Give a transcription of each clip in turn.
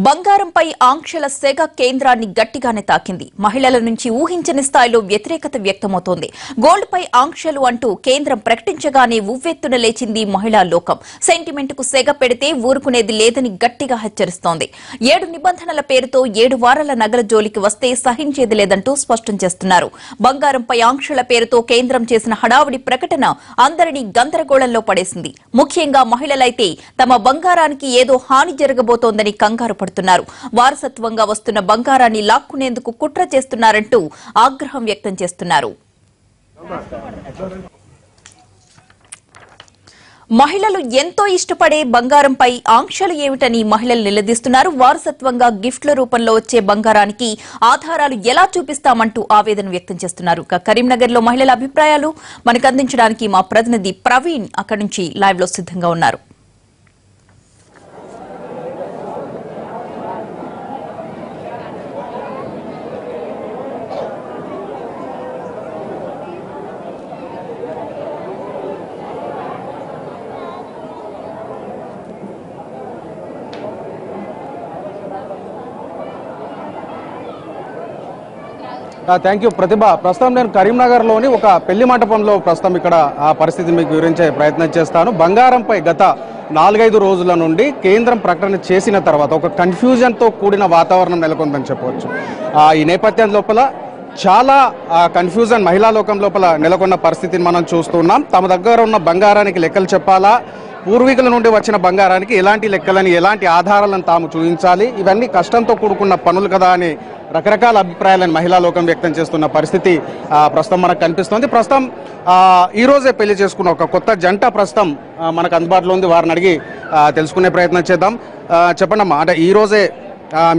బంగారంపై ఆంక్షల సెగ కేంద్రాన్ని గట్టిగానే తాకింది. మహిళల నుంచి ఊహించని స్థాయిలో వ్యతిరేకత వ్యక్తమవుతోంది. గోల్డ్పై ఆంక్షలు అంటూ కేంద్రం ప్రకటించగానే ఉవ్వెత్తున లేచింది మహిళా లోకం. సెంటిమెంట్కు సెగ పెడితే ఊరుకునేది లేదని గట్టిగా హెచ్చరిస్తోంది. 7 నిబంధనల పేరుతో 7 వారాల నగల జోలికి వస్తే సహించేది లేదంటూ స్పష్టం చేస్తున్నారు. బంగారంపై ఆంక్షల పేరుతో కేంద్రం చేసిన హడావుడి ప్రకటన అందరినీ గందరగోళంలో పడేసింది. ముఖ్యంగా మహిళలైతే తమ బంగారానికి ఏదో హాని జరగబోతోందని కంగారు పడుతున్నారు. వారసత్వంగా వస్తున్న బంగారాన్ని లాక్కునేందుకు కుట్ర చేస్తున్నారంటూ ఆగ్రహం వ్యక్తం చేస్తున్నారు. మహిళలు ఎంతో ఇష్టపడే బంగారంపై ఆంక్షలు ఏమిటని మహిళలు నిలదీస్తున్నారు. వారసత్వంగా గిఫ్ట్ల రూపంలో వచ్చే బంగారానికి ఆధారాలు ఎలా చూపిస్తామంటూ ఆవేదన వ్యక్తం చేస్తున్నారు. కరీంనగర్ లో మహిళల అభిప్రాయాలు మనకు అందించడానికి మా ప్రతినిధి ప్రవీణ్ అక్కడి నుంచి లైవ్ లో సిద్ధంగా ఉన్నారు. థ్యాంక్ యూ ప్రతిభ. ప్రస్తుతం నేను కరీంనగర్లోని ఒక పెళ్లి మండపంలో ప్రస్తుతం ఇక్కడ ఆ పరిస్థితిని మీకు వివరించే ప్రయత్నం చేస్తాను. బంగారంపై గత 4-5 రోజుల నుండి కేంద్రం ప్రకటన చేసిన తర్వాత ఒక కన్ఫ్యూజన్తో కూడిన వాతావరణం నెలకొందని చెప్పవచ్చు. ఈ నేపథ్యం లోపల చాలా కన్ఫ్యూజన్ మహిళా లోకం లోపల నెలకొన్న పరిస్థితిని మనం చూస్తున్నాం. తమ దగ్గర ఉన్న బంగారానికి లెక్కలు చెప్పాలా, పూర్వీకుల నుండి వచ్చిన బంగారానికి ఎలాంటి లెక్కలని ఎలాంటి ఆధారాలను తాము చూపించాలి, ఇవన్నీ కష్టంతో కూడుకున్న పనులు కదా అని రకరకాల అభిప్రాయాలను మహిళా లోకం వ్యక్తం చేస్తున్న పరిస్థితి ప్రస్తుతం మనకు కనిపిస్తోంది. ప్రస్తుతం ఈ రోజే పెళ్లి చేసుకున్న ఒక కొత్త జంట ప్రస్తుతం మనకు అందుబాటులో ఉంది. వారిని అడిగి తెలుసుకునే ప్రయత్నం చేద్దాం. చెప్పండమ్మా, అంటే ఈ రోజే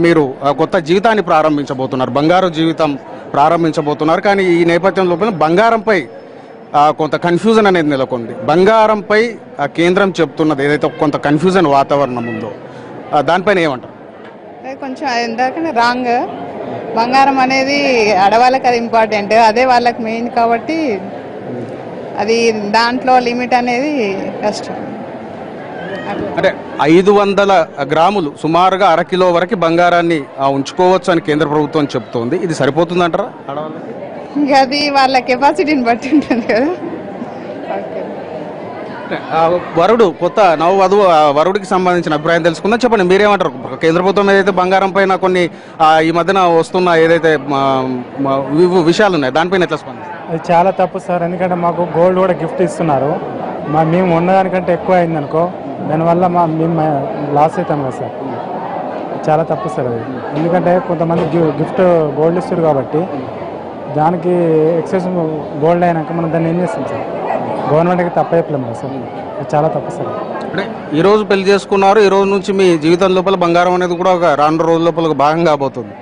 మీరు కొత్త జీవితాన్ని ప్రారంభించబోతున్నారు, బంగారు జీవితం ప్రారంభించబోతున్నారు. కానీ ఈ నేపథ్యం లోపల బంగారంపై కొంత కన్ఫ్యూజన్ అనేది నెలకొంది. బంగారంపై కేంద్రం చెప్తున్నది ఏదైతే కొంత కన్ఫ్యూజన్ వాతావరణం ఉందో దానిపైన ఏమంటారు? కొంచెం ఎందుకంటే రాంగ్. బంగారం అనేది ఆడవాళ్ళకి అది ఇంపార్టెంట్, అదే వాళ్ళకి మెయిన్ కాబట్టి అది దాంట్లో లిమిట్ అనేది కష్టం. అంటే 500 గ్రాములు సుమారుగా 1/2 కిలో వరకు బంగారాన్ని ఉంచుకోవచ్చు అని కేంద్ర ప్రభుత్వం చెప్తోంది. ఇది సరిపోతుందంటారా ఆడవాళ్ళకి? ఇంకా అది వాళ్ళ కెపాసిటీని బట్టి ఉంటుంది కదా. వరుడు కొత్త నవవధువు వరుడికి సంబంధించిన అభిప్రాయం తెలుసుకుందాం. చెప్పండి, మీరేమంటారు? కేంద్ర ప్రభుత్వం ఏదైతే బంగారం పైన కొన్ని ఈ మధ్యన వస్తున్న ఏదైతే విషయాలు ఉన్నాయి దానిపైన ఎట్లా స్పందిస్తారు? అది చాలా తప్పు సార్. ఎందుకంటే మాకు గోల్డ్ కూడా గిఫ్ట్ ఇస్తున్నారు. మేము ఉన్నదానికంటే ఎక్కువ అయిందనుకో, దానివల్ల మేము లాస్ అవుతాం కదా సార్. చాలా తప్పు సార్ అది. ఎందుకంటే కొంతమంది గిఫ్ట్ గోల్డ్ ఇస్తారు కాబట్టి దానికి ఎక్సెస్ గోల్డ్ అయినాక మనం దాన్ని ఏం చేస్తాం సార్? గవర్నమెంట్కి తప్పైపోలేము కదా సార్. చాలా తప్పు సార్. అంటే ఈ రోజు పెళ్లి చేసుకున్నారు, ఈ రోజు నుంచి మీ జీవితం లోపల బంగారం అనేది కూడా ఒక 2 రోజుల లోపల ఒక భాగం కాబోతుంది.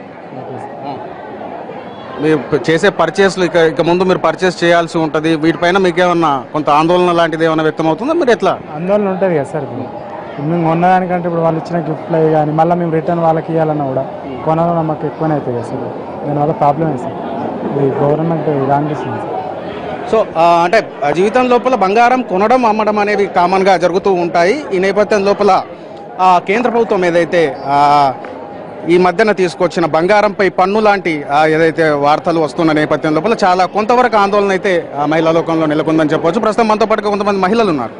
మీరు చేసే పర్చేస్లు ఇక ముందు మీరు పర్చేస్ చేయాల్సి ఉంటుంది. వీటిపైన మీకు ఏమన్నా కొంత ఆందోళన లాంటిది ఏమైనా వ్యక్తం అవుతుందా? మీరు ఎట్లా? ఆందోళన ఉంటుంది కదా సార్. ఇప్పుడు మేము కొన్నదానికంటే ఇప్పుడు వాళ్ళు ఇచ్చిన గిఫ్ట్లు కానీ మళ్ళీ మేము రిటర్న్ వాళ్ళకి ఇవ్వాలన్నా కూడా కొనాలన్నా మాకు ఎక్కువనే అవుతాయి కదా సార్. దానివల్ల ప్రాబ్లమే సార్. ఇది గవర్నమెంట్ ఇలా అనిపిస్తుంది సార్. సో అంటే జీవితం లోపల బంగారం కొనడం అమ్మడం అనేవి కామన్గా జరుగుతూ ఉంటాయి. ఈ నేపథ్యం లోపల కేంద్ర ప్రభుత్వం ఏదైతే ఈ మధ్యన తీసుకొచ్చిన బంగారంపై పన్ను లాంటి ఏదైతే వార్తలు వస్తున్న నేపథ్యం లోపల చాలా కొంతవరకు ఆందోళన అయితే మహిళా లోకంలో నెలకొందని చెప్పవచ్చు. ప్రస్తుతం మనతో పాటు కొంతమంది మహిళలు ఉన్నారు.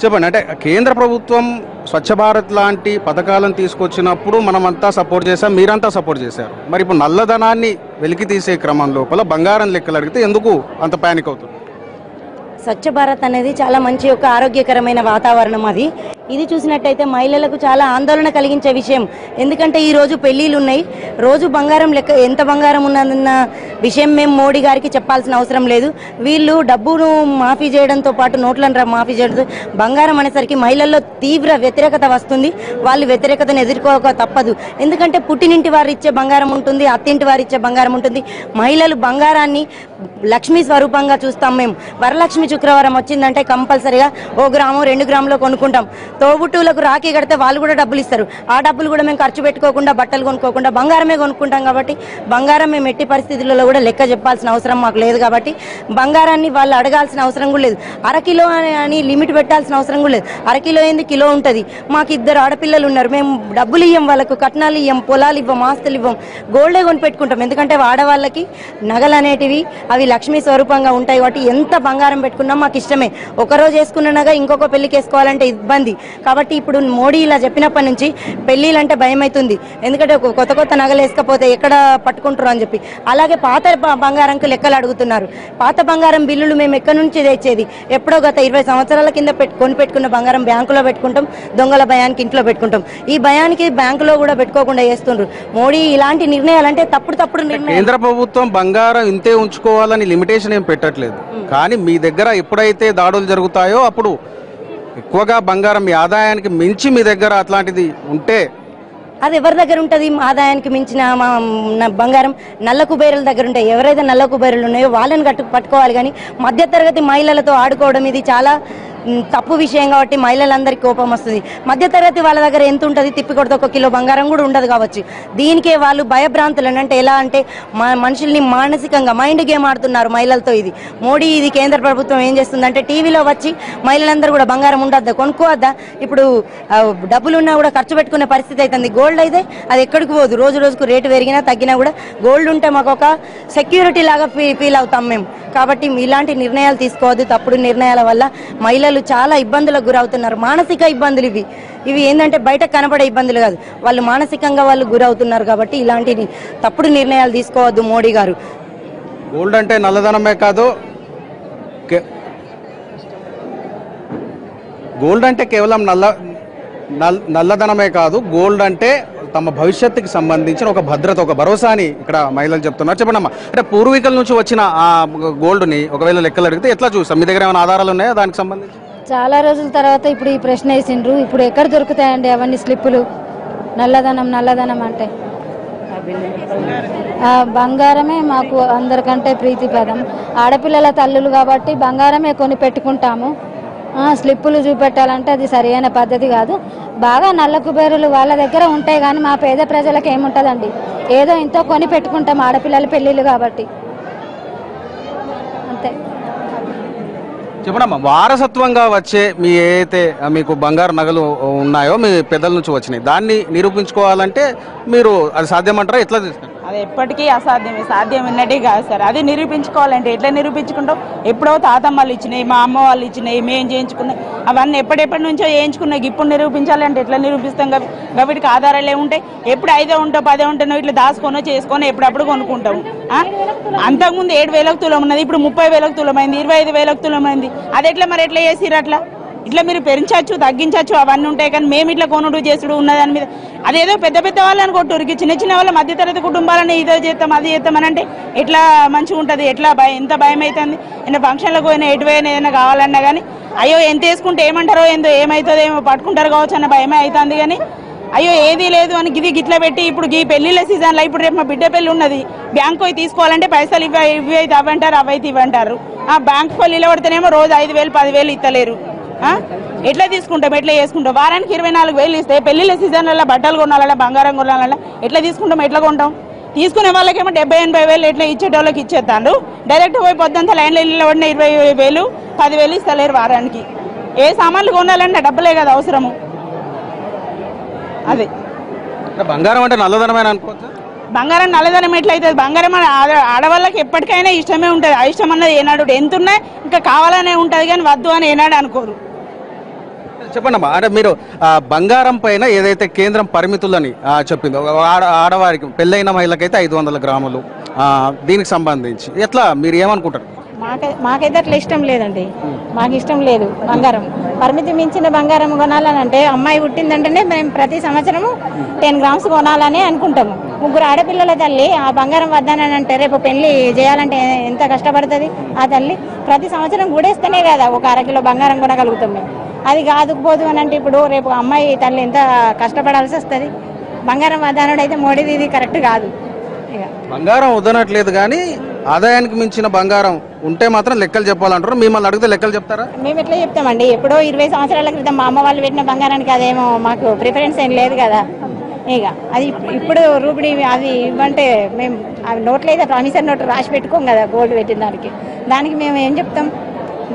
చెప్పండి, అంటే కేంద్ర ప్రభుత్వం స్వచ్ఛ భారత్ లాంటి పథకాలను తీసుకొచ్చినప్పుడు మనమంతా సపోర్ట్ చేశాం, మీరంతా సపోర్ట్ చేశారు. మరి ఇప్పుడు నల్లధనాన్ని వెలికి తీసే క్రమం లోపల బంగారం లెక్కలు అడిగితే ఎందుకు అంత ప్యానిక్ అవుతుంది? స్వచ్ఛ భారత్ అనేది చాలా మంచి ఒక ఆరోగ్యకరమైన వాతావరణం. ఇది చూసినట్టయితే మహిళలకు చాలా ఆందోళన కలిగించే విషయం. ఎందుకంటే ఈరోజు పెళ్ళిళ్ళు ఉన్నాయి, రోజు బంగారం లెక్క ఎంత బంగారం ఉన్నదన్న విషయం మేము మోడీ గారికి చెప్పాల్సిన అవసరం లేదు. వీళ్ళు డబ్బును మాఫీ చేయడంతో పాటు నోట్లను మాఫీ చేయడంతో బంగారం అనేసరికి మహిళల్లో తీవ్ర వ్యతిరేకత వస్తుంది. వాళ్ళు వ్యతిరేకతను ఎదుర్కోక తప్పదు. ఎందుకంటే పుట్టినింటి వారు ఇచ్చే బంగారం ఉంటుంది, అత్తింటి వారు ఇచ్చే బంగారం ఉంటుంది. మహిళలు బంగారాన్ని లక్ష్మీ స్వరూపంగా చూస్తాం. మేము వరలక్ష్మి శుక్రవారం వచ్చిందంటే కంపల్సరిగా 1 గ్రాము 2 గ్రాములో కొనుక్కుంటాం. తోబుట్టువులకు రాఖీ కడితే వాళ్ళు కూడా డబ్బులు ఇస్తారు. ఆ డబ్బులు కూడా మేము ఖర్చు పెట్టుకోకుండా బట్టలు కొనుక్కోకుండా బంగారమే కొనుక్కుంటాం కాబట్టి బంగారం మేము ఎట్టి పరిస్థితుల్లో కూడా లెక్క చెప్పాల్సిన అవసరం మాకు లేదు. కాబట్టి బంగారాన్ని వాళ్ళు అడగాల్సిన అవసరం కూడా లేదు. అరకిలో అని లిమిట్ పెట్టాల్సిన అవసరం కూడా లేదు. అరకిలో ఏంది కిలో ఉంటుంది. మాకు 2 ఆడపిల్లలు ఉన్నారు. మేము డబ్బులు ఇవ్వం, వాళ్ళకు కట్నాలు ఇవ్వం, పొలాలు ఇవ్వం, ఆస్తులు ఇవ్వం, గోల్డే కొని పెట్టుకుంటాం. ఎందుకంటే ఆడవాళ్ళకి నగలు అనేటివి అవి లక్ష్మీ స్వరూపంగా ఉంటాయి కాబట్టి ఎంత బంగారం పెట్టుకున్నా మాకు ఇష్టమే. ఒకరోజు వేసుకున్న నగ ఇంకొక పెళ్లికి వేసుకోవాలంటే ఇబ్బంది. కాబట్టి ఇప్పుడు మోడీ ఇలా చెప్పినప్పటి నుంచి పెళ్లిలంటే భయం అవుతుంది. ఎందుకంటే కొత్త కొత్త నగలు వేసుకపోతే ఎక్కడ పట్టుకుంటారు అని చెప్పి. అలాగే పాత బంగారంకు లెక్కలు అడుగుతున్నారు. పాత బంగారం బిల్లులు మేము ఎక్కడి నుంచి తెచ్చేది? ఎప్పుడో గత 20 సంవత్సరాల కింద కొని పెట్టుకున్న బంగారం బ్యాంకులో పెట్టుకుంటాం, దొంగల భయానికి ఇంట్లో పెట్టుకుంటాం. ఈ భయానికి బ్యాంకులో కూడా పెట్టుకోకుండా చేస్తుండ్రు. మోడీ ఇలాంటి నిర్ణయాలంటే తప్పుడు నిర్ణయం. కేంద్ర ప్రభుత్వం బంగారం ఇంతే ఉంచుకోవాలని లిమిటేషన్ ఏం పెట్టట్లేదు. కానీ మీ దగ్గర ఎప్పుడైతే దాడులు జరుగుతాయో అప్పుడు ఎక్కువగా బంగారం మీ ఆదాయానికి మించి మీ దగ్గర అట్లాంటిది ఉంటే అది ఎవరి దగ్గర ఉంటుంది? ఆదాయానికి మించిన బంగారం నల్ల కుబేరుల దగ్గర ఉంటాయి. ఎవరైతే నల్ల కుబేరులు ఉన్నాయో వాళ్ళని పట్టుకోవాలి. కానీ మధ్యతరగతి మహిళలతో ఆడుకోవడం ఇది చాలా తప్పు విషయం. కాబట్టి మహిళలందరికీ కోపం వస్తుంది. మధ్యతరగతి వాళ్ళ దగ్గర ఎంత ఉంటుంది? తిప్పి కొడితే 1 కిలో బంగారం కూడా ఉండదు కావచ్చు. దీనికే వాళ్ళు భయభ్రాంతులను అంటే ఎలా అంటే మనుషుల్ని మానసికంగా మైండ్ గేమ్ ఆడుతున్నారు మహిళలతో. ఇది మోడీ ఇది కేంద్ర ప్రభుత్వం ఏం చేస్తుందంటే టీవీలో వచ్చి మహిళలందరూ కూడా బంగారం ఉండద్దా, కొనుక్కోవద్దా, ఇప్పుడు డబ్బులున్నా కూడా ఖర్చు పెట్టుకునే పరిస్థితి అవుతుంది. గోల్డ్ అయితే అది ఎక్కడికి పోదు. రోజు రోజుకు రేటు పెరిగినా తగ్గినా కూడా గోల్డ్ ఉంటే మాకు ఒక సెక్యూరిటీ లాగా ఫీల్ అవుతాం మేము. కాబట్టి ఇలాంటి నిర్ణయాలు తీసుకోవద్దు. తప్పుడు నిర్ణయాల వల్ల మహిళలు చాలా ఇబ్బందులకు గురవుతున్నారు. మానసిక ఇబ్బందులు ఇవి ఏంటంటే బయట కనబడే ఇబ్బందులు కాదు, వాళ్ళు మానసికంగా వాళ్ళు గురవుతున్నారు. కాబట్టి ఇలాంటి తప్పుడు నిర్ణయాలు తీసుకోవద్దు మోడీ గారు. గోల్డ్ అంటే నల్లధనమే కాదు, గోల్డ్ అంటే కేవలం నల్లధనమే కాదు, గోల్డ్ అంటే తమ భవిష్యత్తుకి సంబంధించిన ఒక భద్రత, ఒక భరోసా అని ఇక్కడ మహిళలు చెప్తున్నారు. చెప్పండమ్మా, అంటే పూర్వీకుల నుంచి వచ్చిన ఆ గోల్డ్ని ఒకవేళ లెక్కలు అడిగితే ఎట్లా చూస్తాం? మీ దగ్గర ఏమైనా ఆధారాలు ఉన్నాయా దానికి సంబంధించి? చాలా రోజుల తర్వాత ఇప్పుడు ఈ ప్రశ్న వేసిండ్రు. ఇప్పుడు ఎక్కడ దొరుకుతాయండి అవన్నీ స్లిప్పులు? నల్లధనం అంటే బంగారమే మాకు అందరికంటే ప్రీతిపదం. ఆడపిల్లల తల్లులు కాబట్టి బంగారమే కొని పెట్టుకుంటాము. స్లిప్పులు చూపెట్టాలంటే అది సరైన పద్ధతి కాదు. బాగా నల్ల కుబేరులు వాళ్ళ దగ్గర ఉంటాయి కానీ మా పేద ప్రజలకు ఏముంటుందండి? ఏదో ఇంతో కొని పెట్టుకుంటాం ఆడపిల్లల పెళ్ళిళ్ళు కాబట్టి, అంతే. చెప్పండమ్మా, వారసత్వంగా వచ్చే మీ ఏదైతే మీకు బంగారు నగలు ఉన్నాయో మీ పెద్దల నుంచి వచ్చినాయి, దాన్ని నిరూపించుకోవాలంటే మీరు అది సాధ్యమంటారా? ఎట్లా చేస్తారు? అది ఎప్పటికీ అసాధ్యమే, సాధ్యం ఉన్నట్టే కాదు సార్. అది నిరూపించుకోవాలంటే ఎట్లా నిరూపించుకుంటాం? ఎప్పుడో తాతమ్మలు ఇచ్చినాయి, మా అమ్మ వాళ్ళు ఇచ్చినాయి, మేము చేయించుకున్నాయి, అవన్నీ ఎప్పటి నుంచో చేయించుకున్నాయి. ఇప్పుడు నిరూపించాలంటే ఎట్లా నిరూపిస్తాం? వీటికి ఆధారాలు ఏముంటాయి? ఎప్పుడు 5 ఉంటో 10 ఉంటేనో ఇట్లా దాచుకొని చేసుకొని ఎప్పుడప్పుడు కొనుక్కుంటాము. అంతకుముందు 7,000 తులం ఉన్నది, ఇప్పుడు 30,000 తులమైంది, 25,000 తులమైంది. అది ఎట్లా మరి ఎట్లా చేసిరు? అట్లా ఇట్లా మీరు పెంచచ్చు, తగ్గించచ్చు, అవన్నీ ఉంటాయి. కానీ మేము ఇట్లా కొనుడు చేసుడు ఉన్న దాని మీద అదేదో పెద్ద పెద్ద వాళ్ళని కొట్టురికి చిన్న వాళ్ళ మధ్యతరగతి కుటుంబాలని ఇదో చేస్తాం అది చేస్తామని అంటే ఎట్లా మంచిగా ఉంటుంది? ఎట్లా ఎంత భయం అవుతుంది? ఏదైనా ఫంక్షన్లకు పోయినా ఎటువైనా ఏదైనా కావాలన్నా కానీ అయ్యో ఎంత వేసుకుంటే ఏమంటారో ఏమవుతుందో ఏమో పట్టుకుంటారు కావచ్చు అన్న భయమే అవుతుంది. కానీ అయ్యో ఏది లేదు అని గిట్లా పెట్టి ఇప్పుడు ఈ పెళ్లిళ్ళ సీజన్లో ఇప్పుడు రేపు మా బిడ్డ పెళ్లి ఉన్నది, బ్యాంకు పోయి తీసుకోవాలంటే పైసలు ఇవి అయితే అవ్వంటారు, అవైతే ఇవ్వంటారు. ఆ బ్యాంకు పోయి నిలబడితేనేమో రోజు 5,000 10,000 ఇస్తలేరు. ఎట్లా తీసుకుంటాం? ఎట్లా చేసుకుంటాం? వారానికి 24,000 ఇస్తే పెళ్లిళ్ళ సీజన్లలో బట్టలు కొనాలన్నా బంగారం కొనాలన్నా ఎట్లా తీసుకుంటాం? ఎట్లా కొంటాం? తీసుకునే వాళ్ళకేమో 70,000 80,000 ఎట్లా ఇచ్చేటోళ్ళకి ఇచ్చేస్తాను. డైరెక్ట్ పోయి పొద్దుంతా లైన్లో నిలబడిన 20,000 10,000 ఇస్తలేరు వారానికి. ఏ సామాన్లు కొనాలన్నా డబ్బులే కదా అవసరము. అది బంగారం అంటే నల్లధనమైన అనుకోవచ్చు. బంగారం నల్లధనం ఎట్లయితుంది? బంగారం ఆడవాళ్ళకి ఎప్పటికైనా ఇష్టమే ఉంటుంది. ఇష్టం అన్నది ఏనాడు ఎంతున్నా ఇంకా కావాలనే ఉంటుంది కానీ వద్దు అని ఏనాడు అనుకోరు. చెప్పండమ్మా, అంటే మీరు బంగారం పైన ఏదైతే కేంద్రం పరిమితులని చెప్పిందో ఆడవారికి పెళ్ళైన మహిళకైతే 500 గ్రాములు, దీనికి సంబంధించి ఎట్లా మీరు ఏమనుకుంటారు? మాకైతే అట్లా ఇష్టం లేదండి. మాకు ఇష్టం లేదు బంగారం. పరిమితి మించిన బంగారం కొనాలని అంటే అమ్మాయి పుట్టిందంటేనే మేము ప్రతి సంవత్సరము 10 గ్రామ్స్ కొనాలని అనుకుంటాము. 3 ఆడపిల్లల తల్లి ఆ బంగారం వద్దానని అంటే రేపు పెళ్లి చేయాలంటే ఎంత కష్టపడుతుంది ఆ తల్లి? ప్రతి సంవత్సరం గుడేస్తేనే కదా 1 అర కిలో బంగారం కొనగలుగుతాం మేము. అది కాదుకుపోదు అని అంటే ఇప్పుడు రేపు అమ్మాయి తల్లి ఎంత కష్టపడాల్సి వస్తుంది. బంగారం వద్దానుడు అయితే మోడీది ఇది కరెక్ట్ కాదు. బంగారం వద్దనట్లేదు కానీ ఆదాయానికి మించిన బంగారం ఉంటే మాత్రం లెక్కలు చెప్పాలంటారు. మిమ్మల్ని అడిగితే లెక్కలు చెప్తారా? మేము ఎట్లా చెప్తామండి? ఎప్పుడో 20 సంవత్సరాల క్రితం మా అమ్మ వాళ్ళు పెట్టిన బంగారానికి అదేమో మాకు ప్రిఫరెన్స్ ఏం లేదు కదా. ఇక అది ఇప్పుడు రూపిడి అది ఇవ్వంటే మేము నోట్లో అయితే ప్రామిసర్ నోట్ రాసి పెట్టుకోం కదా గోల్డ్ పెట్టిన దానికి మేము ఏం చెప్తాం?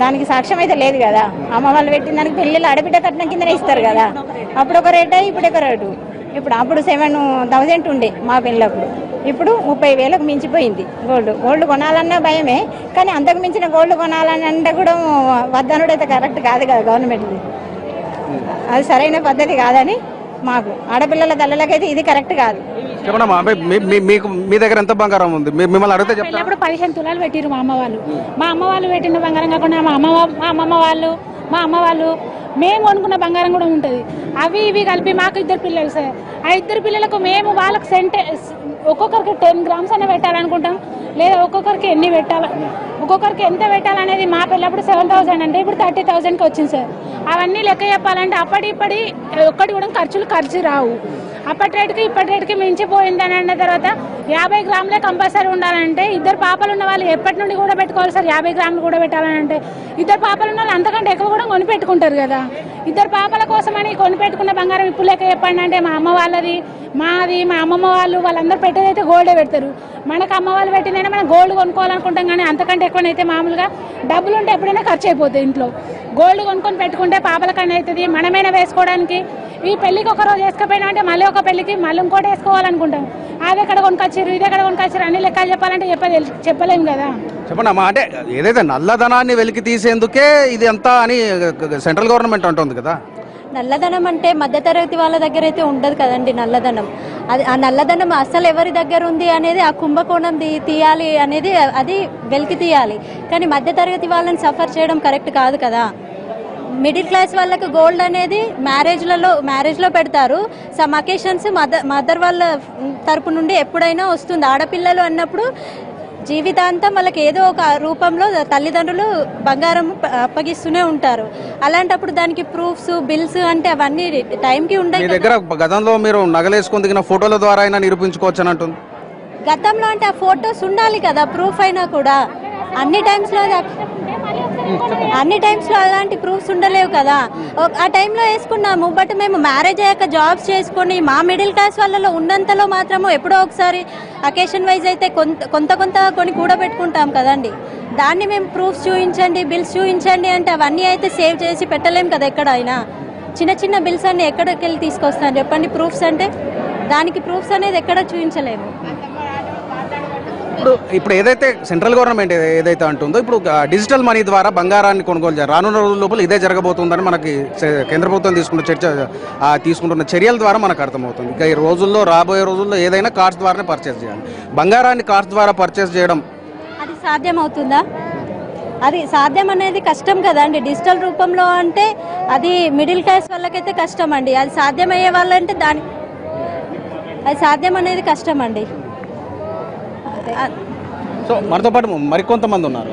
దానికి సాక్ష్యం అయితే లేదు కదా. అమ్మ వాళ్ళు పెట్టిన దానికి పెళ్ళిళ్ళు ఆడబిడ్డ కట్నం కిందనే ఇస్తారు కదా. అప్పుడు ఒక రేటు, ఇప్పుడు ఒక రేటు. అప్పుడు 7,000 ఉండే మా పెళ్ళప్పుడు, ఇప్పుడు 30,000కు మించిపోయింది గోల్డ్ కొనాలన్నా భయమే. కానీ అంతకు మించిన గోల్డ్ కొనాలని అంటే కూడా వద్దనుడు అయితే కరెక్ట్ కాదు కదా గవర్నమెంట్ది. అది సరైన పద్ధతి కాదని మాకు ఆడపిల్లల తల్లులకైతే ఇది కరెక్ట్ కాదు. మీకు మీ దగ్గర ఎంత బంగారం ఉంది? మిమ్మల్ని అడిగితే చెప్తారు. అప్పుడు 15 తులాలు పెట్టిరు మా అమ్మ వాళ్ళు పెట్టిన బంగారం కాకుండా మా అమ్మ వాళ్ళు మేము కొనుక్కున్న బంగారం కూడా ఉంటుంది. అవి ఇవి కలిపి మాకు 2 పిల్లలు సార్. ఆ 2 పిల్లలకు మేము వాళ్ళకి ఒక్కొక్కరికి 10 గ్రామ్స్ అనే పెట్టాలనుకుంటాం, లేదా ఒక్కొక్కరికి ఎన్ని పెట్టాలి, ఒక్కొక్కరికి ఎంత పెట్టాలనేది మా పిల్లప్పుడు 7,000 అంటే ఇప్పుడు 30,000కి వచ్చింది సార్. అవన్నీ లెక్క చెప్పాలంటే అప్పటి ఒక్కటి కూడా ఖర్చు రావు. అప్పటి రేటుకి ఇప్పటి రేటుకి మించిపోయిందని అన్న తర్వాత 50 గ్రాములే కంపల్సరీ ఉండాలంటే 2 పాపలు ఉన్న వాళ్ళు ఎప్పటి నుండి కూడా పెట్టుకోవాలి సార్. 50 గ్రాములు కూడా పెట్టాలంటే 2 పాపలు ఉన్న వాళ్ళు అంతకంటే ఎక్కువ కూడా కొని పెట్టుకుంటారు కదా. 2 పాపల కోసమని కొని పెట్టుకున్న బంగారం ఇప్పుడు లెక్క చెప్పండి అంటే మా అమ్మ వాళ్ళది, మాది, మా అమ్మమ్మ వాళ్ళందరూ పెట్టేదైతే గోల్డే పెడతారు. మనకు అమ్మ వాళ్ళు పెట్టిందైనా మనం గోల్డ్ కొనుక్కోవాలనుకుంటాం, కానీ అంతకంటే ఎక్కువనైతే మామూలుగా డబ్బులు ఉంటే ఎప్పుడైనా ఖర్చు అయిపోతాయి. ఇంట్లో గోల్డ్ కొనుక్కొని పెట్టుకుంటే పాపల కన్నా అవుతుంది, మనమైనా వేసుకోవడానికి. ఈ పెళ్లికి ఒక రోజు వేసుకపోయినా అంటే మళ్ళీ ఒక పెళ్లికి మళ్ళీ ఇంకోటి వేసుకోవాలనుకుంటాం. అది ఎక్కడ కొనుకొచ్చారు, ఇది ఎక్కడ కొనుకొచ్చారు అన్ని లెక్కలు చెప్పాలంటే చెప్పలేము కదా. చెప్పండి అమ్మా, అంటే ఏదైతే నల్లధనాన్ని వెలికి తీసేందుకే ఇది అంతా అని సెంట్రల్ గవర్నమెంట్ అంటుంది కదా. నల్లధనం అంటే మధ్యతరగతి వాళ్ళ దగ్గర అయితే ఉండదు కదండి. నల్లధనం ఆ నల్లధనం అసలు ఎవరి దగ్గర ఉంది అనేది ఆ కుంభకోణం తీయాలి అనేది, అది వెలికి తీయాలి. కానీ మధ్యతరగతి వాళ్ళని సఫర్ చేయడం కరెక్ట్ కాదు కదా. మిడిల్ క్లాస్ వాళ్ళకు గోల్డ్ అనేది మ్యారేజ్లో పెడతారు. సమ్ అకేషన్స్ మదర్ వాళ్ళ తరపు నుండి ఎప్పుడైనా వస్తుంది. ఆడపిల్లలు అన్నప్పుడు జీవితాంతం వాళ్ళకి ఏదో ఒక రూపంలో తల్లిదండ్రులు బంగారం అప్పగిస్తూనే ఉంటారు. అలాంటప్పుడు దానికి ప్రూఫ్స్, బిల్స్ అంటే అవన్నీ టైంకి ఉంటాయి. గతంలో మీరు నగలేసుకుని దిగిన ఫోటోల ద్వారా అయినా నిరూపించుకోవచ్చు అని అంటుంది. గతంలో అంటే ఆ ఫొటోస్ ఉండాలి కదా, ప్రూఫ్ అయినా కూడా. అన్ని టైమ్స్లో అలాంటి ప్రూఫ్స్ ఉండలేవు కదా. ఆ టైంలో వేసుకున్నాము, బట్ మేము మ్యారేజ్ అయ్యాక జాబ్స్ చేసుకొని మా మిడిల్ క్లాస్ వాళ్ళలో ఉన్నంతలో మాత్రము ఎప్పుడో ఒకసారి అకేషన్ వైజ్ అయితే కొంత కొని కూడబెట్టుకుంటాం కదండి. దాన్ని మేము ప్రూఫ్స్ చూపించండి, బిల్స్ చూపించండి అంటే అవన్నీ అయితే సేవ్ చేసి పెట్టలేము కదా. ఎక్కడైనా చిన్న బిల్స్ అన్ని ఎక్కడికి వెళ్ళి తీసుకొస్తాను చెప్పండి. ప్రూఫ్స్ అంటే దానికి ప్రూఫ్స్ అనేది ఎక్కడ చూపించలేము. ఇప్పుడు ఏదైతే సెంట్రల్ గవర్నమెంట్ ఏదైతే అంటుందో, ఇప్పుడు డిజిటల్ మనీ ద్వారా బంగారాన్ని కొనుగోలు చేయాలి. రానున్న రోజుల లోపల ఇదే జరగబోతుందని మనకి కేంద్ర ప్రభుత్వం తీసుకుంటున్న చర్యల ద్వారా మనకు అర్థమవుతుంది. ఇక ఈ రోజుల్లో, రాబోయే రోజుల్లో ఏదైనా కార్డ్స్ ద్వారానే పర్చేస్ చేయాలి. బంగారాన్ని కార్డ్స్ ద్వారా పర్చేస్ చేయడం అది సాధ్యమవుతుందా? అది సాధ్యం అనేది కష్టం కదండి. డిజిటల్ రూపంలో అంటే అది మిడిల్ క్లాస్ వాళ్ళకైతే కష్టం అండి. అది సాధ్యమయ్యే వాళ్ళంటే అది సాధ్యం అనేది కష్టం అండి. సో మనతో పాటు మరికొంతమంది ఉన్నారు.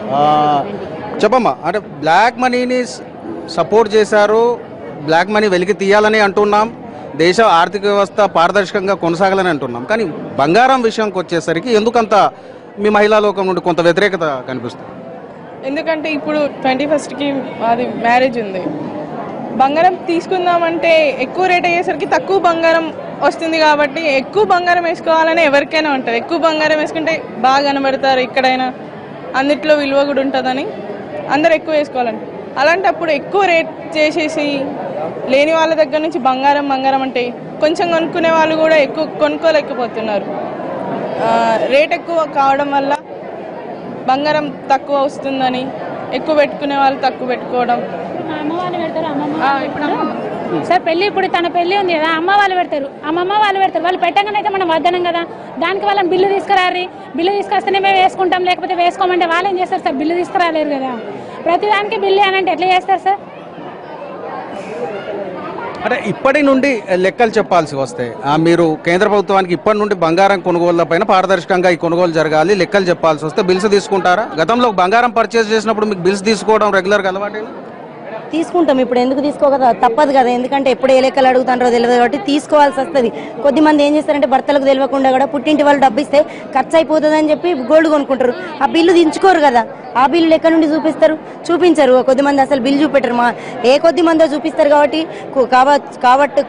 చెప్పమ్మా, అంటే బ్లాక్ మనీని సపోర్ట్ చేశారు, బ్లాక్ మనీ వెలికి తీయాలని అంటున్నాం, దేశ ఆర్థిక వ్యవస్థ పారదర్శకంగా కొనసాగాలని అంటున్నాం. కానీ బంగారం విషయంకి వచ్చేసరికి ఎందుకంత మీ మహిళా లోకం నుండి కొంత వ్యతిరేకత కనిపిస్తుంది? ఎందుకంటే ఇప్పుడు 21st అది మ్యారేజ్ ఉంది. బంగారం తీసుకుందామంటే ఎక్కువ రేట్ అయ్యేసరికి తక్కువ బంగారం వస్తుంది కాబట్టి ఎక్కువ బంగారం వేసుకోవాలని ఎవరికైనా ఉంటుంది. ఎక్కువ బంగారం వేసుకుంటే బాగా కనబడతారు, ఎక్కడైనా అన్నిట్లో విలువ కూడా ఉంటుందని అందరు ఎక్కువ వేసుకోవాలంటే. అలాంటప్పుడు ఎక్కువ రేట్ చేసేసి లేని వాళ్ళ దగ్గర నుంచి బంగారం అంటే కొంచెం కొనుక్కునే వాళ్ళు కూడా ఎక్కువ కొనుక్కోలేకపోతున్నారు. రేట్ ఎక్కువ కావడం వల్ల బంగారం తక్కువ వస్తుందని ఎక్కువ పెట్టుకునే వాళ్ళు తక్కువ పెట్టుకోవడం. అమ్మ వాళ్ళు పెడతారు, సార్ పెళ్లి ఇప్పుడు తన పెళ్లి ఉంది కదా, అమ్మ వాళ్ళు పెడతారు, అమ్మమ్మ వాళ్ళు పెడతారు. వాళ్ళు పెట్టగానే అయితే మనం వద్దనం కదా. దానికి వాళ్ళని బిల్లు తీసుకురారి, బిల్లు తీసుకొస్తేనే మేము వేసుకుంటాం, లేకపోతే వేసుకోమంటే వాళ్ళు ఏం చేస్తారు సార్? బిల్లు తీసుకురాలేరు కదా. ప్రతిదానికి బిల్లు అని అంటే ఎట్లా చేస్తారు సార్? అంటే ఇప్పటి నుండి లెక్కలు చెప్పాల్సి వస్తే మీరు కేంద్ర ప్రభుత్వానికి ఇప్పటి నుండి బంగారం కొనుగోళ్ల పైన పారదర్శకంగా ఈ కొనుగోలు జరగాలి, లెక్కలు చెప్పాల్సి వస్తే బిల్స్ తీసుకుంటారా? గతంలో బంగారం పర్చేస్ చేసినప్పుడు మీకు బిల్స్ తీసుకోవడం రెగ్యులర్గా అలవాటేనా? తీసుకుంటాం. ఇప్పుడు ఎందుకు తీసుకోక తప్పదు కదా, ఎందుకంటే ఎప్పుడు ఏ లెక్కలు అడుగుతారో తెలియదు కాబట్టి తీసుకోవాల్సి వస్తుంది. కొద్దిమంది ఏం చేస్తారంటే భర్తలకు తెలియకుండా కూడా పుట్టింటి వాళ్ళు డబ్బు ఇస్తే ఖర్చు అయిపోతుంది అని చెప్పి గోల్డ్ కొనుక్కుంటారు. ఆ బిల్లు దించుకోరు కదా, ఆ బిల్లు ఎక్కడి నుండి చూపించరు. కొద్దిమంది అసలు బిల్లు చూపెట్టరు. కొద్ది మందో చూపిస్తారు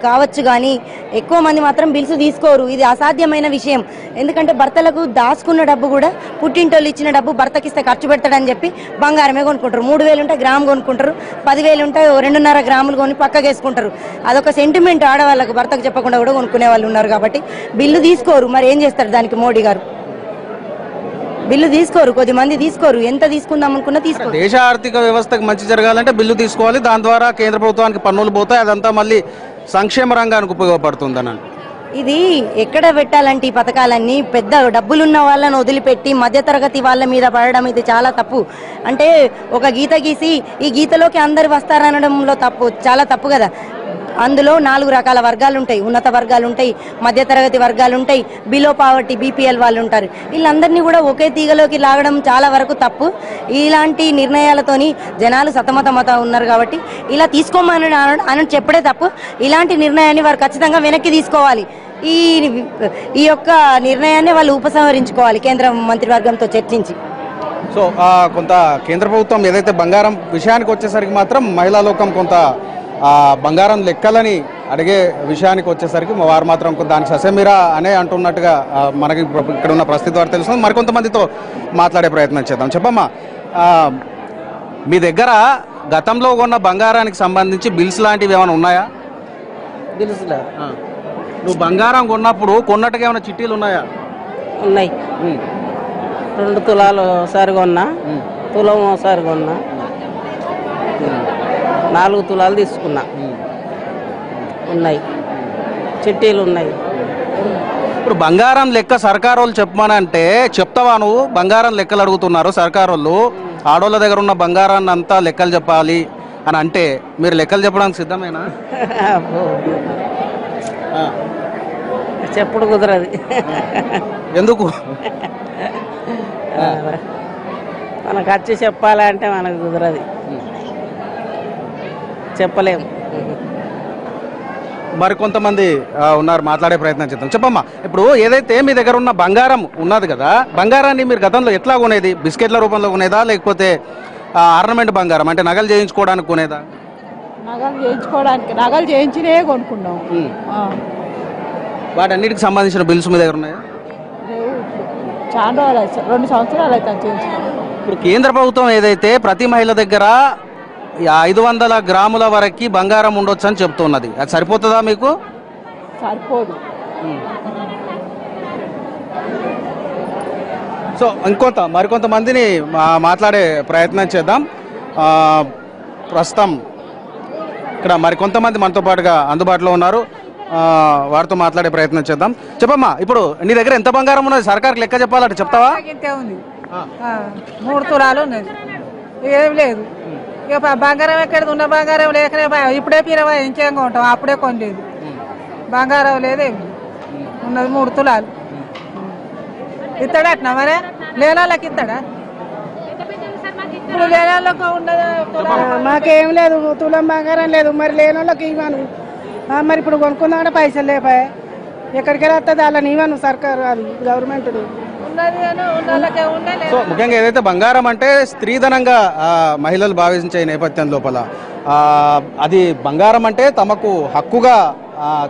కావచ్చు కానీ ఎక్కువ మంది మాత్రం బిల్స్ తీసుకోరు. ఇది అసాధ్యమైన విషయం. ఎందుకంటే భర్తలకు దాచుకున్న డబ్బు కూడా పుట్టింటోళ్ళు ఇచ్చిన డబ్బు భర్తకి ఇస్తే ఖర్చు పెడతాడని చెప్పి బంగారమే కొనుక్కుంటారు. 3,000 ఉంటే గ్రామ్ కొనుక్కుంటారు, 10,000 ఉంటే 2.5 గ్రాములు కొని పక్కకేసుకుంటారు. అదొక సెంటిమెంట్. ఆడవాళ్ళకు భర్తకు చెప్పకుండా కూడా కొనుక్కునే వాళ్ళు ఉన్నారు కాబట్టి బిల్లు తీసుకోరు. మరి ఏం చేస్తారు దానికి మోడీ గారు? బిల్లు తీసుకోరు, కొద్దిమంది తీసుకోరు. ఎంత తీసుకుందాం అనుకున్నా తీసుకోరు. దేశ ఆర్థిక వ్యవస్థకు మంచి జరగాలంటే బిల్లు తీసుకోవాలి, దాని ద్వారా కేంద్ర ప్రభుత్వానికి పన్నులు పోతాయి, అదంతా మళ్ళీ సంక్షేమ రంగానికి ఉపయోగపడుతుందని. ఇది ఎక్కడ పెట్టాలంటే ఈ పథకాలన్నీ పెద్ద డబ్బులున్న వాళ్ళని వదిలిపెట్టి మధ్యతరగతి వాళ్ళ మీద పడడం ఇది చాలా తప్పు. అంటే ఒక గీత గీసి ఈ గీతలోకి అందరు వస్తారనడంలో తప్పు, చాలా తప్పు కదా. అందులో 4 రకాల వర్గాలు ఉంటాయి. ఉన్నత వర్గాలు ఉంటాయి, మధ్యతరగతి వర్గాలు ఉంటాయి, బిలో పావర్టీ BPL వాళ్ళు ఉంటారు. వీళ్ళందరినీ కూడా ఒకే తీగలోకి లాగడం చాలా వరకు తప్పు. ఇలాంటి నిర్ణయాలతోని జనాలు సతమతమత ఉన్నారు కాబట్టి ఇలా తీసుకోమని అని చెప్పడే తప్పు. ఇలాంటి నిర్ణయాన్ని వారు ఖచ్చితంగా వెనక్కి తీసుకోవాలి. ఈ యొక్క నిర్ణయాన్ని వాళ్ళు ఉపసంహరించుకోవాలి కేంద్ర మంత్రివర్గంతో చర్చించి. సో కొంత కేంద్ర ప్రభుత్వం ఏదైతే బంగారం విషయానికి వచ్చేసరికి మాత్రం మహిళా లోకం కొంత బంగారం లెక్కలని అడిగే విషయానికి వచ్చేసరికి వారు మాత్రం దానికి ససేమిరా అనే అంటున్నట్టుగా మనకి ఇక్కడ ఉన్న పరిస్థితి వారు తెలుస్తుంది. మరికొంతమందితో మాట్లాడే ప్రయత్నం చేద్దాం. చెప్పమ్మా, మీ దగ్గర గతంలో కొన్న బంగారానికి సంబంధించి బిల్స్ లాంటివి ఏమైనా ఉన్నాయా? బిల్స్ నువ్వు బంగారం కొన్నప్పుడు కొన్నట్టుగా ఏమైనా చిట్టీలు ఉన్నాయా? ఉన్నాయి. 2 తులాలు ఒకసారి కొన్నా, తులం ఒకసారి కొన్నా, 4 తులాలు తీసుకున్నా. ఉన్నాయి, చిట్టీలు ఉన్నాయి. ఇప్పుడు బంగారం లెక్క సర్కారు వాళ్ళు చెప్పమనంటే చెప్తావా నువ్వు? బంగారం లెక్కలు అడుగుతున్నారు సర్కారు వాళ్ళు, ఆడోళ్ళ దగ్గర ఉన్న బంగారాన్ని అంతా లెక్కలు చెప్పాలి అని అంటే మీరు లెక్కలు చెప్పడానికి సిద్ధమేనా? చెప్పుడు కుదరదు. ఎందుకు? మనకు వచ్చి చెప్పాలంటే మనకు కుదరదు, చెప్పలేము. మరి కొంతమంది ఉన్నారు, మాట్లాడే ప్రయత్నం చేద్దాం. చెప్పమ్మా, ఇప్పుడు ఏదైతే మీ దగ్గర ఉన్న బంగారం ఉన్నది కదా, బంగారాన్ని మీరు గతంలో ఎట్లా కొనేది? బిస్కెట్ల రూపంలో కొనేదా, లేకపోతే ఆర్నమెంట్ బంగారం అంటే నగలు చేయించుకోవడానికి కొనేదా? నగలు చేయించినే కొనుక్కున్నాం. వాటన్నిటికి సంబంధించిన బిల్స్ మీ దగ్గర ఉన్నాయా? చాలా 2 సంవత్సరాలు అయితే చేయించుకున్నాం. ఇప్పుడు కేంద్ర ప్రభుత్వం ఏదైతే ప్రతి మహిళ దగ్గర 500 గ్రాముల వరకు బంగారం ఉండొచ్చు అని చెప్తున్నది, అది సరిపోతుందా మీకు? సరిపోదు. సో మరికొంతమందిని మాట్లాడే ప్రయత్నం చేద్దాం. ప్రస్తుతం ఇక్కడ మరికొంతమంది మనతో పాటుగా అందుబాటులో ఉన్నారు, వారితో మాట్లాడే ప్రయత్నం చేద్దాం. చెప్పమ్మా, ఇప్పుడు నీ దగ్గర ఎంత బంగారం ఉన్నది? సర్కార్కి లెక్క చెప్పాలంటే చెప్తావా? ఇంతే ఉంది, 3 తులాలు ఉన్నది. ఏం లేదు, ఇక బంగారం ఎక్కడ ఉన్న బంగారం లేకనే ఇప్పుడే పిరవా ఇంకేం కొంటాం, అప్పుడే కొనలేదు. బంగారం లేదేమి ఉన్నది 3 తులాలు. ఇస్తాడట్నా మరి? లేనాళ్ళకి ఇస్తాడా? ఇప్పుడు లేనాళ్ళకు ఉండదు. మాకేం లేదు, తులం బంగారం లేదు, మరి లేనాళ్ళకి ఇవ్వను. మరి ఇప్పుడు కొనుక్కుందామంటే పైసలు లేపాయి, ఎక్కడికి వస్తుంది వాళ్ళని ఇవ్వను. సర్కారు అది గవర్నమెంట్. సో ముఖ్యంగా ఏదైతే బంగారం అంటే స్త్రీధనంగా మహిళలు భావించే నేపథ్యం లోపల అది బంగారం అంటే తమకు హక్కుగా,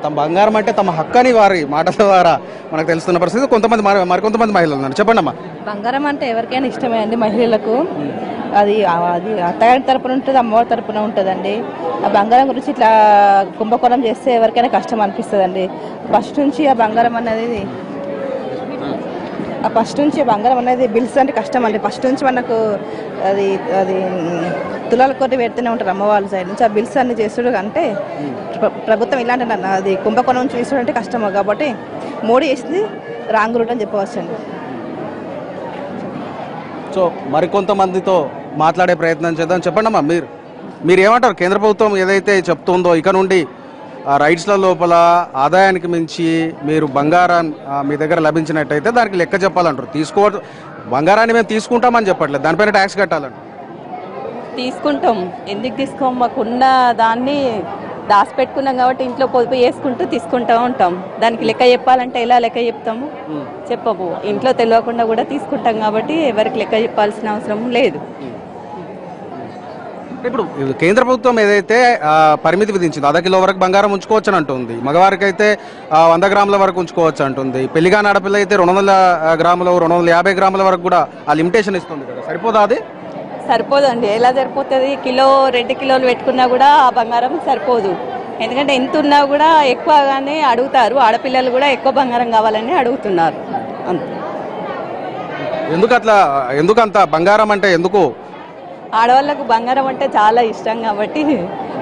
తమ బంగారం అంటే తమ హక్కు అని వారి మాటల ద్వారా మనకు తెలుస్తున్న పరిస్థితి. మరికొంతమంది మహిళలు ఉన్నారు. చెప్పండి అమ్మా. బంగారం అంటే ఎవరికైనా ఇష్టమే అండి మహిళలకు. అది అత్తగారి తరపున ఉంటుంది, అమ్మవారి తరపున ఉంటుందండి. ఆ బంగారం గురించి ఇట్లా కుంభకోణం చేస్తే ఎవరికైనా కష్టం అనిపిస్తుందండి. ఫస్ట్ నుంచి ఆ బంగారం అనేది బిల్స్ అంటే కష్టం అండి. ఫస్ట్ నుంచి మనకు అది తులాల కొట్టి పెడుతూనే ఉంటారు అమ్మవాళ్ళ సైడ్ నుంచి. ఆ బిల్స్ అన్ని చేస్తుడు అంటే ప్రభుత్వం ఇలాంటి అది కుంభకోణం నుంచి తీసుడు అంటే కష్టము. కాబట్టి మోడీ చేసింది రాంగ్ రూట్ అని చెప్పవచ్చు అండి. సో మరికొంతమందితో మాట్లాడే ప్రయత్నం చేద్దాం. చెప్పండి అమ్మా, మీరు ఏమంటారు? కేంద్ర ప్రభుత్వం ఏదైతే చెప్తుందో ఇక నుండి రైట్స్ల లోపల ఆదాయానికి మించి మీరు బంగారం మీ దగ్గర లభించినట్టయితే దానికి లెక్క చెప్పాలంటారు. బంగారాన్ని మేము తీసుకుంటామని చెప్పట్లేదు, దానిపైన ట్యాక్స్ కట్టాలంట. తీసుకుంటాం. ఎందుకు తీసుకోం? మాకున్న దాన్ని దాచిపెట్టుకున్నాం కాబట్టి ఇంట్లో పొదుపు చేసుకుంటూ తీసుకుంటూ ఉంటాం. దానికి లెక్క చెప్పాలంటే ఎలా లెక్క చెప్తాము? చెప్పము. ఇంట్లో తెలియకుండా కూడా తీసుకుంటాం కాబట్టి ఎవరికి లెక్క చెప్పాల్సిన అవసరం లేదు. ఇప్పుడు కేంద్ర ప్రభుత్వం ఏదైతే పరిమితి విధించిందో 1/2 కిలో వరకు బంగారం ఉంచుకోవచ్చు అని అంటుంది. మగవారికి అయితే 100 గ్రాముల వరకు ఉంచుకోవచ్చు అంటుంది. పెళ్లిగాని ఆడపిల్ల అయితే 200 గ్రాములు 250 గ్రాముల వరకు కూడా ఆ లిమిటేషన్ ఇస్తుంది కదా, సరిపోదా? అది సరిపోదండి. ఎలా సరిపోతుంది? కిలో 2 కిలోలు పెట్టుకున్నా కూడా ఆ బంగారం సరిపోదు. ఎందుకంటే ఎంత ఉన్నా కూడా ఎక్కువగానే అడుగుతారు. ఆడపిల్లలు కూడా ఎక్కువ బంగారం కావాలని అడుగుతున్నారు. అంతే. ఎందుకంత బంగారం అంటే ఎందుకు? ఆడవాళ్ళకు బంగారం అంటే చాలా ఇష్టం కాబట్టి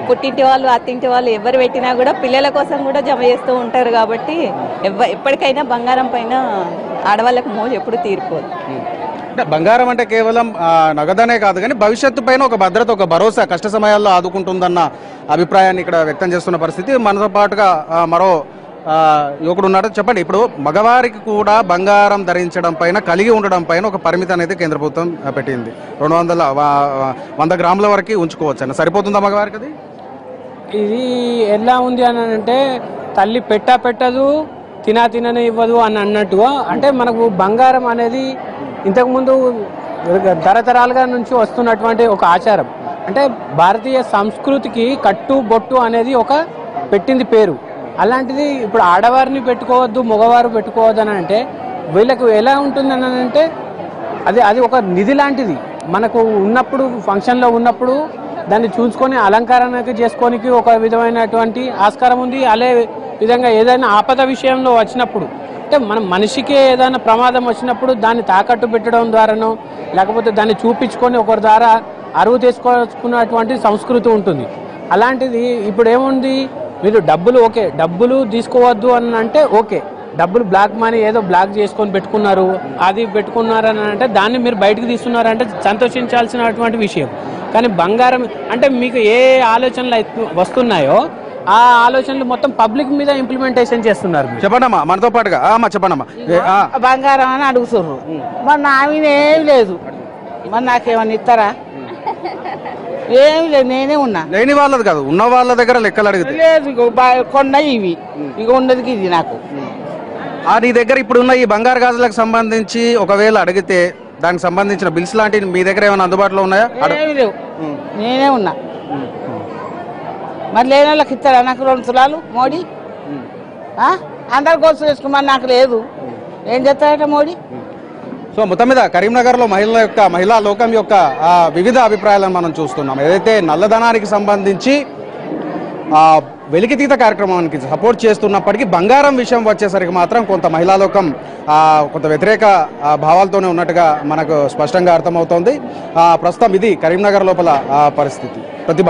పుట్టింటి వాళ్ళు అత్తింటి వాళ్ళు ఎవరు పెట్టినా కూడా పిల్లల కోసం కూడా జమ చేస్తూ ఉంటారు కాబట్టి ఎప్పటికైనా బంగారం పైన ఆడవాళ్ళకు మోజు ఎప్పుడు తీరిపోదు. బంగారం అంటే కేవలం నగదనే కాదు కానీ భవిష్యత్తు పైన ఒక భద్రత, ఒక భరోసా, కష్ట సమయాల్లో ఆదుకుంటుందన్న అభిప్రాయాన్ని ఇక్కడ వ్యక్తం చేస్తున్న పరిస్థితి. మనతో పాటుగా మరో యువకుడు ఉన్నాడు. చెప్పండి, ఇప్పుడు మగవారికి కూడా బంగారం ధరించడం పైన, కలిగి ఉండడం పైన ఒక పరిమితి అనేది కేంద్ర ప్రభుత్వం పెట్టింది. 100 గ్రాముల వరకు ఉంచుకోవచ్చు అని. సరిపోతుందా మగవారికి? అది ఇది ఎలా ఉంది అని అంటే తల్లి పెట్టదు, తినని ఇవ్వదు అని అన్నట్టుగా. అంటే మనకు బంగారం అనేది ఇంతకుముందు తరతరాలుగా నుంచి వస్తున్నటువంటి ఒక ఆచారం. అంటే భారతీయ సంస్కృతికి కట్టు బొట్టు అనేది ఒక పెట్టింది పేరు. అలాంటిది ఇప్పుడు ఆడవారిని పెట్టుకోవద్దు, మగవారు పెట్టుకోవద్దు అని అంటే వీళ్ళకు ఎలా ఉంటుందని అంటే అది ఒక నిధి లాంటిది. మనకు ఉన్నప్పుడు ఫంక్షన్లో ఉన్నప్పుడు దాన్ని చూసుకొని అలంకరణకి చేసుకోనికి ఒక విధమైనటువంటి ఆస్కారం ఉంది. అదే విధంగా ఏదైనా ఆపద విషయంలో వచ్చినప్పుడు, అంటే మనం మనిషికే ఏదైనా ప్రమాదం వచ్చినప్పుడు దాన్ని తాకట్టు పెట్టడం ద్వారానో లేకపోతే దాన్ని చూపించుకొని ఒకరి ద్వారా అరువు తీసుకొచ్చుకున్నటువంటి సంస్కృతి ఉంటుంది. అలాంటిది ఇప్పుడు ఏముంది, మీరు డబ్బులు ఓకే, డబ్బులు తీసుకోవద్దు అని అంటే ఓకే, డబ్బులు బ్లాక్ మనీ ఏదో బ్లాక్ చేసుకొని పెట్టుకున్నారు, అది పెట్టుకున్నారని అంటే దాన్ని మీరు బయటకు తీస్తున్నారంటే సంతోషించాల్సినటువంటి విషయం. కానీ బంగారం అంటే మీకు ఏ ఆలోచనలు వస్తున్నాయో ఆ ఆలోచనలు మొత్తం పబ్లిక్ మీద ఇంప్లిమెంటేషన్ చేస్తున్నారు. చెప్పండమ్మా, మనతో పాటుగా చెప్పండమ్మా. బంగారం అని అడుగుతుర్రు, మరి నా మీద ఏమి లేదు, మరి నాకేమన్నా ఇస్తారా? ఏమి లేదు, నేనే ఉన్నా. లేని వాళ్ళది కాదు, ఉన్న వాళ్ళ దగ్గర లెక్కలు అడిగితే లేదు. కొన్న ఇవి ఇక ఉన్నది ఇది నాకు. నీ దగ్గర ఇప్పుడున్న ఈ బంగారు గాజులకు సంబంధించి ఒకవేళ అడిగితే దానికి సంబంధించిన బిల్స్ లాంటివి మీ దగ్గర ఏమైనా అందుబాటులో ఉన్నాయా? ఏమి లేవు, నేనే ఉన్నా. మరి లేని వాళ్ళకి ఇస్తారా నాకు 2 తులాలు మోడీ? అందరు గోల్స్ వేసుకోమని నాకు లేదు, ఏం చేస్తారట మోడీ? సో మొత్తం మీద కరీంనగర్లో మహిళా లోకం యొక్క వివిధ అభిప్రాయాలను మనం చూస్తున్నాం. ఏదైతే నల్లధనానికి సంబంధించి వెలికితీత కార్యక్రమానికి సపోర్ట్ చేస్తున్నప్పటికీ బంగారం విషయం వచ్చేసరికి మాత్రం కొంత మహిళా లోకం కొంత వ్యతిరేక భావాలతోనే ఉన్నట్టుగా మనకు స్పష్టంగా అర్థమవుతోంది. ప్రస్తుతం ఇది కరీంనగర్ లోపల పరిస్థితి. ప్రతిభ.